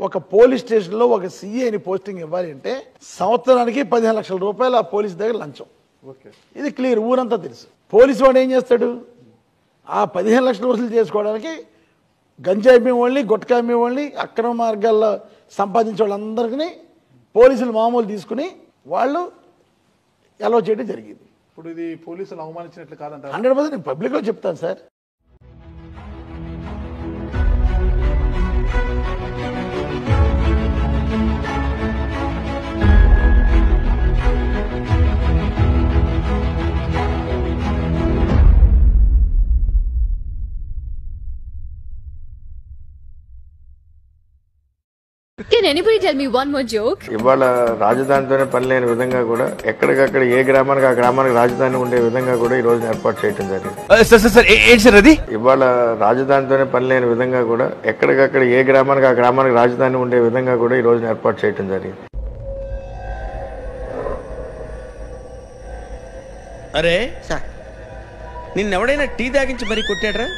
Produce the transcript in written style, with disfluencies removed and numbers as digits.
ఒక police station లో ఒక సిఐని పోస్టింగ్ ఇవ్వాలి అంటే సంవత్సరానికి 15 లక్షల రూపాయలు ఆ పోలీస్ దగ్గర లంచం. ఇది క్లియర్, ఊరంతా తెలుసు. పోలీసు వాడు ఏం చేస్తాడు? ఆ 15 లక్షలు వసూలు చేసుకోవడానికి గంజాయి అమ్మేవాళ్ళని, గుట్కా అమ్మేవాళ్ళని, అక్రమ మార్గాల్లో సంపాదించే వాళ్ళందరికీ పోలీసులు మామూలు తీసుకుని వాళ్ళు అలౌ చేయడం జరిగింది. ఇప్పుడు ఇది పోలీసులు అవమానించినట్లు కాదంటారు? 100% నేను పబ్లిక్లో చెప్తాను sir. Can anybody tell me one more joke? ఇవాళ రాజధానితోనే పని లేని విధంగా కూడా ఎక్కడికక్కడ ఏ గ్రామానికి ఆ గ్రామానికి రాజధాని ఉండే విధంగా కూడా ఈ రోజు ఏర్పాటు చేయడం జరిగింది. ఇవాళ రాజధానితోనే పని లేని విధంగా కూడా ఎక్కడికక్కడ ఏ గ్రామానికి ఆ గ్రామానికి రాజధాని ఉండే విధంగా కూడా ఈ రోజు ఏర్పాటు చేయడం జరిగింది. అరే నిన్నెవడైనా టీ తాగించి మరీ కొట్టాడ్రా?